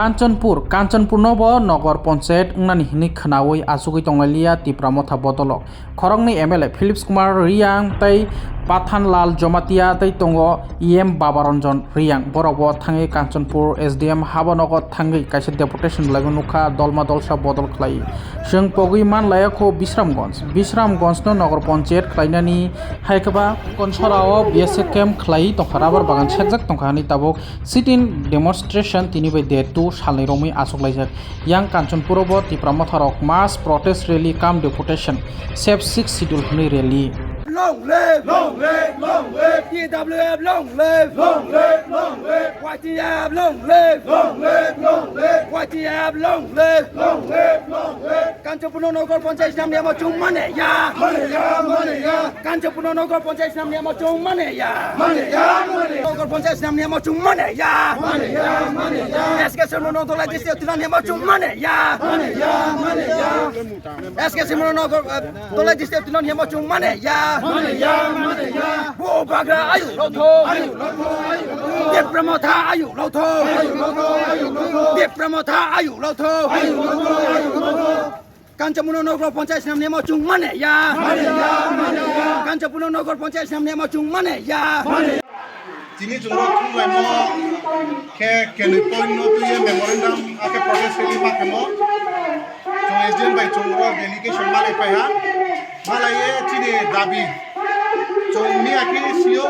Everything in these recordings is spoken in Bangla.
कांचनपुर नब नगर पंचायत अंगनानि हिनि खनावै आसुगै तंलालिया तिप्रामथा बदलक खरंनि एमएलए फिलिप्स कुमार रियांग तै पाथानलाल जमातिया तै तंगो इएम बाबारंजन रियांग बरबो थाङै कांचनपुर एसडीएम हाबानगर थाङै काइसे डेपुटेशन लागो नुखा दलमा दलसा बदल खलाई जों पगै मानलायाखौ बिश्रामगंज नो नगर पंचायत खलाइनानि हायखबा कनसराव बीएसए कैम्प खलाई तंखाराबर बागान सेकजाक तंखानि ताबो सिटिन डेमोन्स्ट्रेशन तिनि बै डेट 2 सालनि रमै आसुगलाइजाक यां कांचनपुरावबो तिप्रामथारक मास प्रोटेस्ट रैली काम डेपुटेशन सेफ 6 शिड्यूल हनै rally Long live, long live, long live, PWF, long live, long live, long live, YTF, long live, long live, long live, YTF, long live, long live, long live. Kanchanpur Nagar Panchayat namni amar chung mane ya, Kanchanpur Nagar Panchayat namni amar chung mane ya, Nagar Panchayat namni amar chung mane ya, SK Sharma Tolai district namni amar chung mane ya, SK Sharma Tolai district namni amar chung mane ya. Bo bagra ayu lotho, Dipramotha ayu lotho, Dipramotha ayu lotho. Kanchanpur Nagar Panchayat namni amar chung mane ya, Kanchanpur Nagar Panchayat namni amar chung mane ya. Tini jumlah tunai mo ke kenipon no tu ye memorandum ake protest rally pakemo, jung SDM by jumlah delegation malai paya, malai ye tini dabi, jung mi ake siyo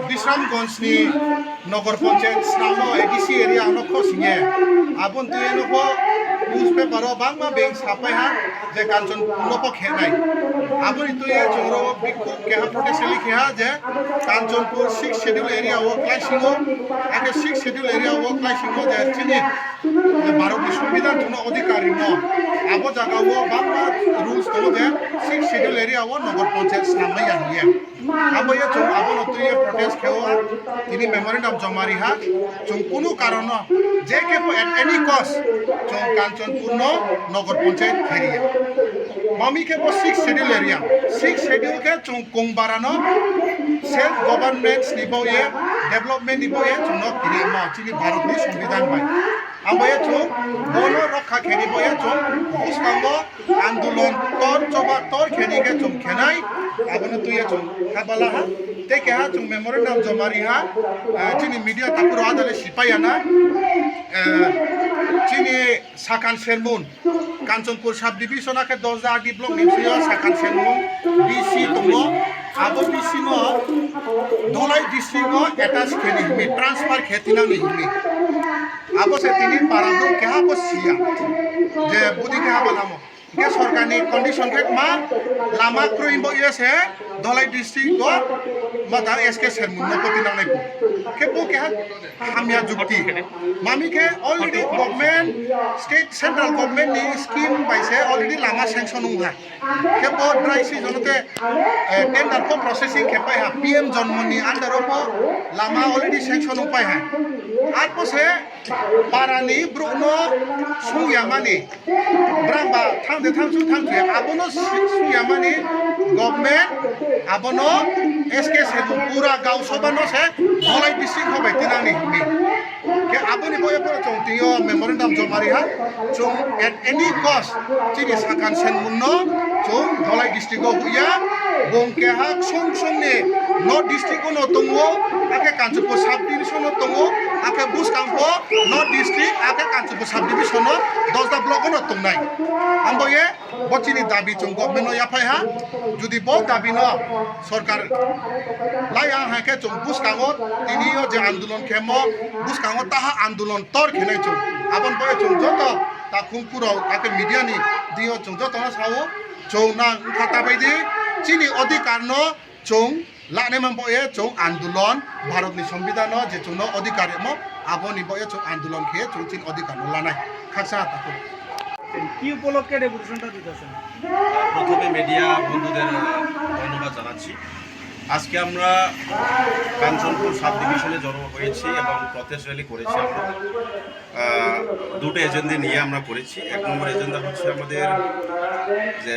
Bisramgons ni Nagar Panchayat namo ADC area ano kosingye, abon tu ye no ko newspaper o bangma bank sapai ha, je Kanchanpur no po khenai, abon itu ye jumlah bikku ke ha protest rally ke ha je Kanchanpur 6 schedule area work লাইসিংও আগে 6 schedule area work লাইসিংও যে চিনি ভারতীয় সংবিধান কোনো অধিকারী ন আবো জায়গাও বাংলা রুলস তো যে 6 schedule area ও নগর পঞ্চায়েত নামে আনিয়ে আবো ये जो আবো নতুন প্রটেস্ট খেও তিনি মেমোরেন্ডাম জমারি হা जो কোনো কারণ যে কে এট এনি কস্ট जो কাঞ্চনপুর নগর পঞ্চায়েত খেরিয়ে মামি के 6 schedule area 6 schedule के जो কোংবারানো सेल्फ गवर्नमेंट निबोये डेवलपमेंट निबोये जुनो किरिमा चिनि भारतनि संविधान बाय आमबोये जो बोलो रखा खेनि बोये जो बुसकांगो आंदोलन तोर चोबा तोर खेनि के जुम खेनाय आबनो तुये जुम हाबाला हा ते के हा जुम मेमोरेंडम जमारि हा चिनि मीडिया तापुरो आदले सिपायाना चिनि साकान सेरमुन कांचनपुर सब डिविजन के 10 आदि ब्लॉक निसियो साकान सेरमुन बीसी दंगो आबो बीसी नो धलाई डिस्ट्रिक्ट एटाच खेनि हिमि ट्रांसफर खेतिना नि हिमि आबो से तिनि पारादो के हाबो सिया जे बुदि के हाबालामो के सरकारनि कंडीशन के मा लामा क्रोइबो इसे धलाई डिस्ट्रिक्ट को माता एसके सेरमुन नो कोतिना नै के बो के हामिया जुक्ति मामी के already government state central government नि स्कीम बाइसे ऑलरेडी लामा सैंक्शन हुआ के बो ड्राई सीजन के टेंडर को प्रोसेसिंग के पाए पीएम जन्मनि अंडर को लामा ऑलरेडी सैंक्शन हो पाए हैं आरो से पारानी ब्रुनो सुयामानि ब्रांबा थांदे आबनो सुयामानि गवर्नमेंट आबनो एसके से पूरा गांव सबानो से धलाई डिस्ट्रिक्ट होबाय तिनानि हिमि के आबनि बय पर चंतियो मेमोरेंडम जमारि हा जों एट एनी कस्ट चिनि साकान सेनमुनो जों धलाई डिस्ट्रिक्ट हुया बंके हा संसंनि नॉर्थ डिस्ट्रिक्ट नो दंगो आके कांचनपुर सब डिविजन दंगो आके बुसकांगो नॉर्थ डिस्ट्रिक्ट आके कांचनपुर सब डिविजन 10 ब्लॉक नो दंनाय आमबोये बचिनि दाबि जों गवर्नमेंट नो याफाय हा जुदि बो दाबि न सरकार लाया हाके जों बुसकांगो तिनियो जे आंदोलन खेमो बुसकांगो ताहा आंदोलन तोर खेनाय जों आबन बय जों जतो ता खुंपुराव आके मीडिया नि दियो जों जतो ना सावो जों ना खाता बायदि चिनि अधिकार न जों लाने मंबोये जों आंदोलन भारतनि संविधान जे जों अधिकार म आबनि बय जों आंदोलन खे जों चिन अधिकार न लानाय खासा ताको কি উপলক্ষে ডেপুটেশনটা দিতেছেন প্রথমে মিডিয়া বন্ধুদের ধন্যবাদ জানাচ্ছি আজকে আমরা কাঞ্চনপুর সাব ডিভিশনে জড়ো হয়েছি এবং প্রটেস্ট র্যালি করেছি আমরা দুটো এজেন্ডা নিয়ে আমরা করেছি এক নম্বর এজেন্ডা হচ্ছে আমাদের যে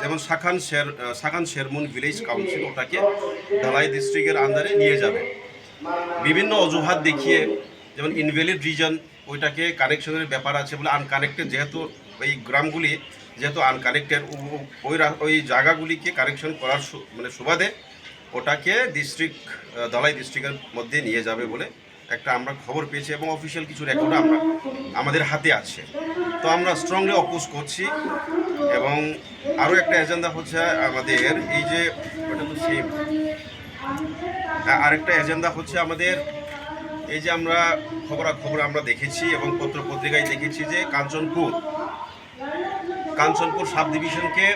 যেমন শাখান শেরমুন ভিলেজ কাউন্সিল ওটাকে ধলাই ডিস্ট্রিক্টের আন্ডারে নিয়ে যাবে। বিভিন্ন অজুহাত দেখিয়ে, যেমন ইনভ্যালিড রিজন ওইটাকে কানেকশনের ব্যাপার আছে বলে, আনকানেক্টেড যেহেতু ওই গ্রামগুলি যেহেতু আনকানেক্টেড, ওই জায়গাগুলিকে কানেকশন করার মানে সুবাদে ওটাকে ধলাই ডিস্ট্রিক্টের মধ্যে নিয়ে যাবে বলে একটা আমরা খবর পেয়েছি এবং অফিসিয়াল কিছু রেকর্ড আমাদের হাতে আছে। তো আমরা স্ট্রংলি অপোজ করছি। এবং আরও একটা এজেন্ডা হচ্ছে আমাদের এই যে ওটা তো সেম, আরেকটা এজেন্ডা হচ্ছে আমাদের এই যে আমরা খবর আমরা দেখেছি এবং পত্রিকায় দেখেছি যে কাঞ্চনপুর সাব ডিভিশনকে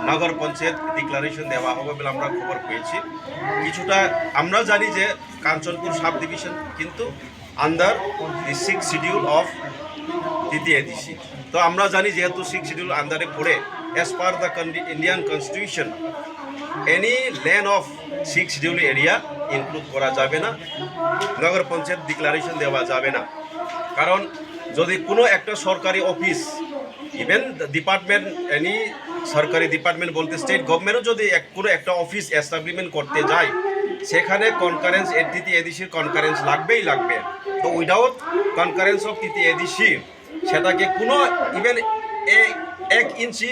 নগর পঞ্চায়েত ডিক্লারেশন দেওয়া হবে বলে আমরা খবর পেয়েছি। কিছুটা আমরা জানি যে কাঞ্চনপুর সাব ডিভিশন কিন্তু under the 6th schedule of তৃতীয় এডিসি। তো আমরা জানি যেহেতু 6th শিডিউল আন্ডারে পড়ে, as per the Indian constitution any land of 6th schedule area include করা যাবে না, নগর পঞ্চায়েত ডিক্লারেশন দেওয়া যাবে না। কারণ যদি কোনো একটা সরকারি অফিস, ইভেন ডিপার্টমেন্ট, এনি সরকারি ডিপার্টমেন্ট বলতে স্টেট গভর্নমেন্টও যদি কোনো একটা অফিস এস্টাবলিশমেন্ট করতে যায়, সেখানে কনকারেন্স তৃতীয় এডিসির কনকারেন্স লাগবেই লাগবে। তো উইদাউট কনকারেন্স অফ তৃতীয় এডিসি সেটাকে কোনো ইভেন 1 ইঞ্চি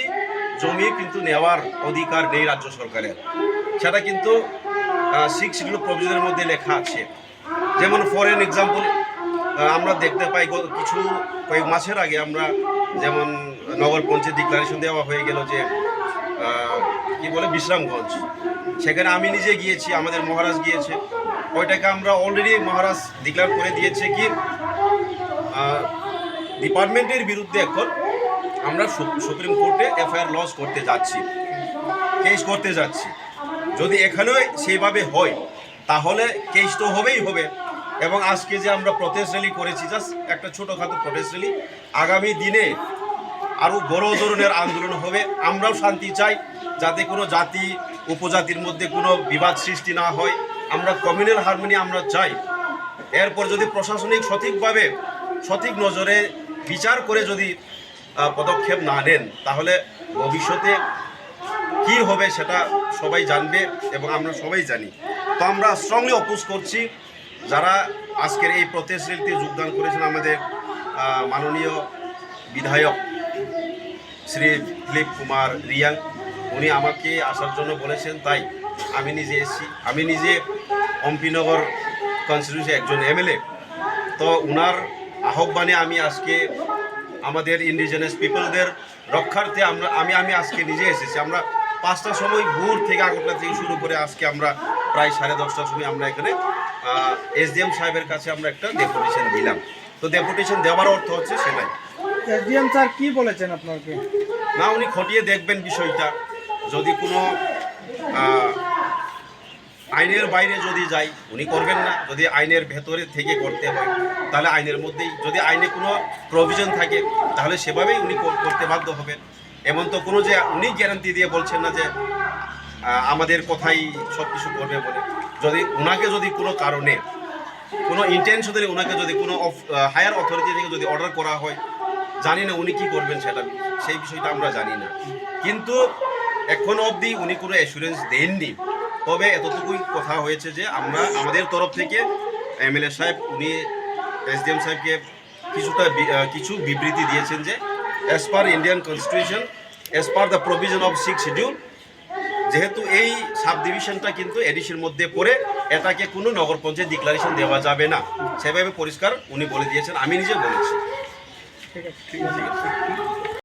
জমি কিন্তু নেওয়ার অধিকার নেই রাজ্য সরকারের। সেটা কিন্তু 6th শিডিউল প্রভিশনের মধ্যে লেখা আছে। যেমন ফর এন এক্সাম্পল আমরা দেখতে পাই কয়েক মাসের আগে আমরা যেমন নগর পঞ্চায়েত ডিক্লারেশন দেওয়া হয়ে গেল যে কি বলে বিশ্রামগঞ্জ, সেখানে আমি নিজে গিয়েছি, আমাদের মহারাজ গিয়েছে, ওইটাকে আমরা অলরেডি মহারাজ ডিক্লেয়ার করে দিয়েছে কি ডিপার্টমেন্টের বিরুদ্ধে এখন আমরা সুপ্রিম কোর্টে এফআইআর লজ করতে যাচ্ছি, কেস করতে যাচ্ছি। যদি এখানেও সেইভাবে হয় তাহলে কেস তো হবেই হবে। এবং আজকে যে আমরা প্রটেস্ট র্যালি করেছি, জাস্ট একটা ছোটোখাটো প্রটেস্ট র্যালি, আগামী দিনে আরও বড় ধরনের আন্দোলন হবে। আমরাও শান্তি চাই, যাতে কোনো জাতি উপজাতির মধ্যে কোনো বিবাদ সৃষ্টি না হয়। আমরা কমিউনাল হারমোনি আমরা চাই। এরপর যদি প্রশাসনিক সঠিকভাবে সঠিক নজরে বিচার করে যদি পদক্ষেপ না নেন, তাহলে ভবিষ্যতে কী হবে সেটা সবাই জানবে এবং আমরা সবাই জানি। তো আমরা স্ট্রংলি অপোজ করছি। যারা আজকের এই প্রটেস্ট র্যালিতে যোগদান করেছেন, আমাদের মাননীয় বিধায়ক শ্রী দিলীপ কুমার রিয়াং, উনি আমাকে আসার জন্য বলেছেন, তাই আমি নিজে এসেছি। আমি নিজে অম্পিনগর কনস্টিটিউন্সি একজন এমএলএ। তো ওনার আহ্বানে আমি আজকে আমাদের ইন্ডিজিনাস পিপলদের রক্ষার্থে আমি আজকে নিজে এসেছি। আমরা 5টার সময় ভোর থেকে আগরতলা থেকে শুরু করে আজকে আমরা প্রায় 10:30টার সময় আমরা এখানে এসডিএম সাহেবের কাছে আমরা একটা ডেপুটেশন দিলাম। তো ডেপুটেশন দেওয়ার অর্থ হচ্ছে সেটাই। এসডিএম স্যার কি বলেছেন আপনাকে? না, উনি খতিয়ে দেখবেন বিষয়টা। যদি কোনো আইনের বাইরে যদি যাই উনি করবেন না, যদি আইনের ভেতরে থেকে করতে হয় তাহলে আইনের মধ্যেই, যদি আইনে কোনো প্রভিশন থাকে তাহলে সেভাবেই উনি করতে বাধ্য হবেন। এমন তো কোনো যে উনি গ্যারান্টি দিয়ে বলছেন না যে আমাদের কথাই সব কিছু করবে বলে। যদি ওনাকে যদি কোনো কারণে কোনো ইন্টেনশনালি ওনাকে যদি কোনো হায়ার অথরিটি থেকে যদি অর্ডার করা হয়, জানি না উনি কী করবেন সেই বিষয়টা আমরা জানি না। কিন্তু এখন অবধি উনি কোনো অ্যাসুরেন্স দেননি। তবে এতটুকুই কথা হয়েছে যে আমাদের তরফ থেকে এমএলএ সাহেব উনি এসডিএম সাহেবকে কিছু বিবৃতি দিয়েছেন যে as per Indian constitution, as per the provision of 6th schedule, যেহেতু এই সাব ডিভিশনটা কিন্তু এডিসির মধ্যে পড়ে, এটাকে কোনো নগর পঞ্চায়েত ডিক্লারেশন দেওয়া যাবে না, সেভাবে পরিষ্কার উনি বলে দিয়েছেন। আমি নিজে বলেছি। ঠিক আছে।